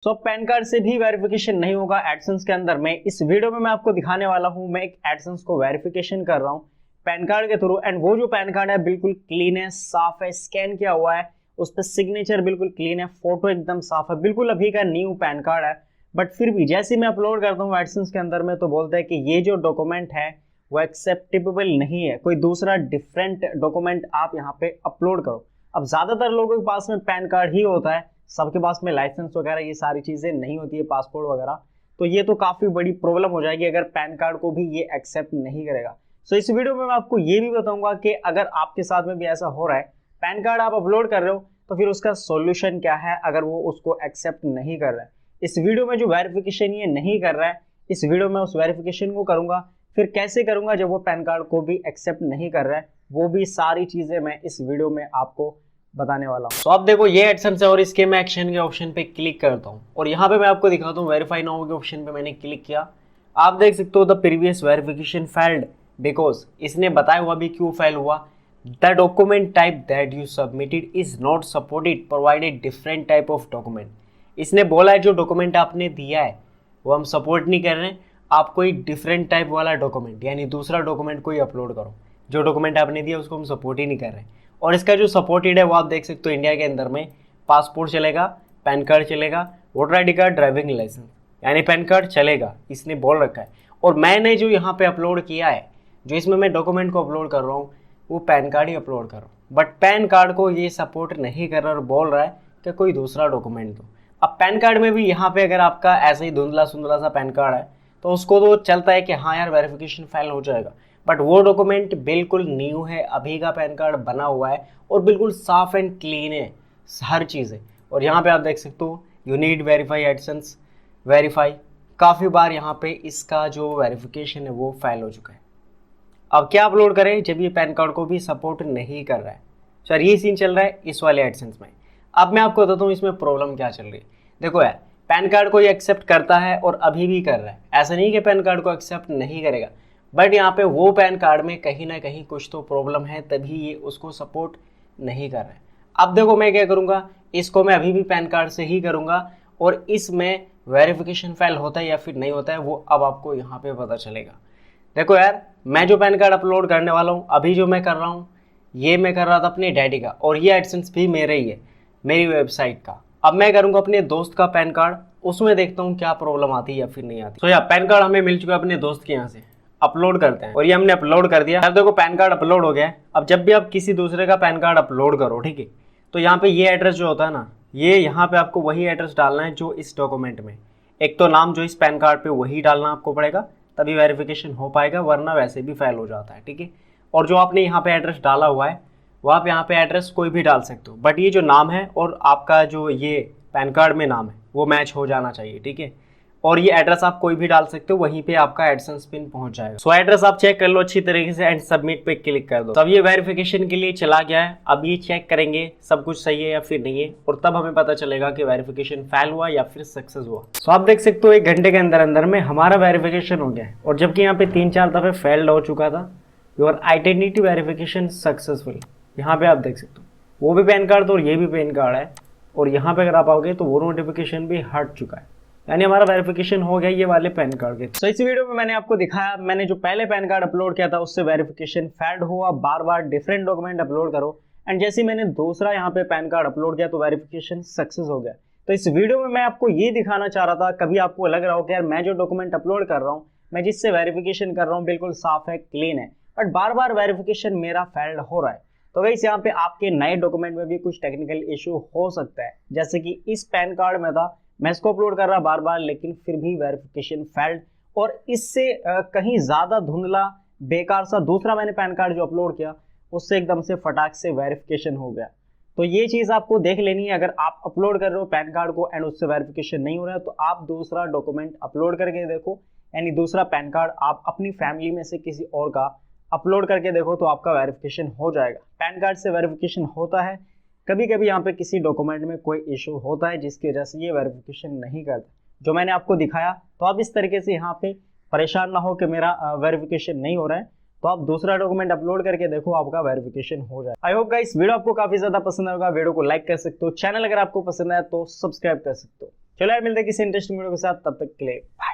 सो pan card से भी verification नहीं होगा एडसेंस के अंदर में। इस वीडियो में मैं आपको दिखाने वाला हूं, मैं एक एडसेंस को वेरिफिकेशन कर रहा हूं पैन कार्ड के थ्रू, एंड वो जो पैन कार्ड है बिल्कुल क्लीन है, साफ है, स्कैन किया हुआ है, उस पर सिग्नेचर बिल्कुल क्लीन है, फोटो एकदम साफ है, बिल्कुल अभी का न्यू पैन कार्ड है। बट फिर भी जैसे मैं अपलोड करता हूँ एडसेंस के अंदर में तो बोलता है कि ये जो डॉक्यूमेंट है वो एक्सेप्टेबल नहीं है, कोई दूसरा डिफरेंट डॉक्यूमेंट आप यहाँ पे अपलोड करो। अब ज्यादातर लोगों के पास में पैन कार्ड ही होता है, सबके पास में लाइसेंस वगैरह ये सारी चीजें नहीं होती है, पासपोर्ट वगैरह। तो ये तो काफी बड़ी प्रॉब्लम हो जाएगी अगर पैन कार्ड को भी ये एक्सेप्ट नहीं करेगा। सो इस वीडियो में मैं आपको ये भी बताऊंगा कि अगर आपके साथ में भी ऐसा हो रहा है, पैन कार्ड आप अपलोड कर रहे हो, तो फिर उसका सॉल्यूशन क्या है अगर वो उसको एक्सेप्ट नहीं कर रहा है। इस वीडियो में जो वेरिफिकेशन ये नहीं कर रहा है, इस वीडियो में उस वेरिफिकेशन को करूंगा, फिर कैसे करूंगा जब वो पैन कार्ड को भी एक्सेप्ट नहीं कर रहा है, वो भी सारी चीजें मैं इस वीडियो में आपको बताने वाला हूं। तो आप देखो ये एडसेंस है और इसके मैं एक्शन के ऑप्शन पे क्लिक करता हूं और यहाँ पे मैं आपको दिखाता हूँ वेरीफाई नाउ के ऑप्शन पे मैंने क्लिक किया। आप देख सकते हो the previous verification failed because इसने बताया हुआ भी क्यों फेल हुआ। The document type that you submitted is not supported, provided different type of document. इसने बोला है जो डॉक्यूमेंट आपने दिया है वो हम सपोर्ट नहीं कर रहे हैं, आप कोई डिफरेंट टाइप वाला डॉक्यूमेंट यानी दूसरा डॉक्यूमेंट कोई अपलोड करो, जो डॉक्यूमेंट आपने दिया उसको हम सपोर्ट ही नहीं कर रहे हैं। और इसका जो सपोर्टेड है वो आप देख सकते हो इंडिया के अंदर में पासपोर्ट चलेगा, पैन कार्ड चलेगा, voter I D card, driving licence, यानी पैन कार्ड चलेगा, इसने बोल रखा है। और मैंने जो यहाँ पे अपलोड किया है, जो इसमें मैं डॉक्यूमेंट को अपलोड कर रहा हूँ वो पैन कार्ड ही अपलोड कर रहा हूँ, बट पैन कार्ड को ये सपोर्ट नहीं कर रहा और बोल रहा है कि कोई दूसरा डॉक्यूमेंट दो। अब पैन कार्ड में भी यहाँ पे अगर आपका ऐसे ही धुंधला सुंधला सा पैन कार्ड है तो उसको तो चलता है कि हाँ यार वेरिफिकेशन फेल हो जाएगा, बट वो डॉक्यूमेंट बिल्कुल न्यू है, अभी का पैन कार्ड बना हुआ है और बिल्कुल साफ एंड क्लीन है हर चीज़ है। और यहाँ पे आप देख सकते हो यू नीड वेरीफाई-एडसेंस, वेरीफाई काफ़ी बार यहाँ पे इसका जो वेरिफिकेशन है वो फेल हो चुका है। अब क्या अपलोड करें जब ये पैन कार्ड को भी सपोर्ट नहीं कर रहा है। सर ये सीन चल रहा है इस वाले एडसेंस में। अब मैं आपको बताता हूँ इसमें प्रॉब्लम क्या चल रही है। देखो यार, पैन कार्ड को ये एक्सेप्ट करता है और अभी भी कर रहा है, ऐसा नहीं कि पैन कार्ड को एक्सेप्ट नहीं करेगा, बट यहाँ पे वो पैन कार्ड में कहीं ना कहीं कुछ तो प्रॉब्लम है, तभी ये उसको सपोर्ट नहीं कर रहा है। अब देखो मैं क्या करूँगा, इसको मैं अभी भी पैन कार्ड से ही करूँगा और इसमें वेरिफिकेशन फेल होता है या फिर नहीं होता है वो अब आपको यहाँ पे पता चलेगा। देखो यार, मैं जो पैन कार्ड अपलोड करने वाला हूँ, अभी जो मैं कर रहा हूँ ये मैं कर रहा था अपने डैडी का, और ये एडसेंस भी मेरा ही है, मेरी वेबसाइट का। अब मैं करूँगा अपने दोस्त का पैन कार्ड, उसमें देखता हूँ क्या प्रॉब्लम आती है या फिर नहीं आती। तो यार पैन कार्ड हमें मिल चुका है अपने दोस्त के यहाँ से, अपलोड करते हैं और ये हमने अपलोड कर दिया। अब देखो पैन कार्ड अपलोड हो गया है। अब जब भी आप किसी दूसरे का पैन कार्ड अपलोड करो, ठीक है, तो यहाँ पे ये एड्रेस जो होता है ना, ये यहाँ पे आपको वही एड्रेस डालना है जो इस डॉक्यूमेंट में, एक तो नाम जो इस पैन कार्ड पे वही डालना आपको पड़ेगा, तभी वेरिफिकेशन हो पाएगा, वरना वैसे भी फेल हो जाता है, ठीक है। और जो आपने यहाँ पे एड्रेस डाला हुआ है वो आप यहाँ पे एड्रेस कोई भी डाल सकते हो, बट ये जो नाम है और आपका जो ये पैन कार्ड में नाम है वो मैच हो जाना चाहिए, ठीक है। और ये एड्रेस आप कोई भी डाल सकते हो, वहीं पे आपका एडसेंस पिन पहुंच जाएगा। सो एड्रेस आप चेक कर लो अच्छी तरीके से एंड सबमिट पे क्लिक कर दो। तो अब ये वेरिफिकेशन के लिए चला गया है। अब ये चेक करेंगे सब कुछ सही है या फिर नहीं है, और तब हमें पता चलेगा कि वेरिफिकेशन फेल हुआ या फिर सक्सेस हुआ। सो आप देख सकते हो 1 घंटे के अंदर अंदर में हमारा वेरिफिकेशन हो गया है, और जबकि यहाँ पे 3-4 दफे फेल्ड हो चुका था। योर आइडेंटिटी वेरिफिकेशन सक्सेसफुल, यहाँ पे आप देख सकते हो वो भी पैन कार्ड था और ये भी पैन कार्ड है, और यहाँ पे अगर आप आओगे तो वो नोटिफिकेशन भी हट चुका है, यानी हमारा वेरिफिकेशन हो गया ये वाले पैन कार्ड के। तो इस वीडियो में मैंने आपको दिखाया, मैंने जो पहले पैन कार्ड अपलोड किया था उससे वेरिफिकेशन फेल्ड हुआ, बार बार डिफरेंट डॉक्यूमेंट अपलोड करो, एंड जैसे मैंने दूसरा यहाँ पे पैन कार्ड अपलोड किया तो वेरिफिकेशन सक्सेस हो गया। तो इस वीडियो में मैं आपको ये दिखाना चाह रहा था, कभी आपको लग रहा हो कि यार मैं जो डॉक्यूमेंट अपलोड कर रहा हूँ, मैं जिससे वेरिफिकेशन कर रहा हूँ बिल्कुल साफ है, क्लीन है, बट बार बार वेरिफिकेशन मेरा फेल्ड हो रहा है। तो गाइस यहाँ पे आपके नए डॉक्यूमेंट में भी कुछ टेक्निकल इशू हो सकता है, जैसे कि इस पैन कार्ड में था, मैं इसको अपलोड कर रहा बार बार लेकिन फिर भी वेरिफिकेशन फेल्ड, और इससे कहीं ज़्यादा धुंधला बेकार सा दूसरा मैंने पैन कार्ड जो अपलोड किया उससे एकदम से फटाक से वेरिफिकेशन हो गया। तो ये चीज़ आपको देख लेनी है, अगर आप अपलोड कर रहे हो पैन कार्ड को एंड उससे वेरिफिकेशन नहीं हो रहा है तो आप दूसरा डॉक्यूमेंट अपलोड करके देखो, यानी दूसरा पैन कार्ड आप अपनी फैमिली में से किसी और का अपलोड करके देखो तो आपका वेरिफिकेशन हो जाएगा। पैन कार्ड से वेरिफिकेशन होता है, कभी कभी यहाँ पे किसी डॉक्यूमेंट में कोई इशू होता है जिसकी वजह से ये वेरिफिकेशन नहीं करता, जो मैंने आपको दिखाया। तो आप इस तरीके से यहाँ पे परेशान ना हो कि मेरा वेरिफिकेशन नहीं हो रहा है, तो आप दूसरा डॉक्यूमेंट अपलोड करके देखो, आपका वेरिफिकेशन हो जाए। आई होप गाइस वीडियो आपको काफी ज्यादा पसंद आएगा, वीडियो को लाइक कर सकते हो, चैनल अगर आपको पसंद आया तो सब्सक्राइब कर सकते हो। चलो यार मिलते हैं किसी इंटरेस्टिंग वीडियो के साथ, तब तक के लिए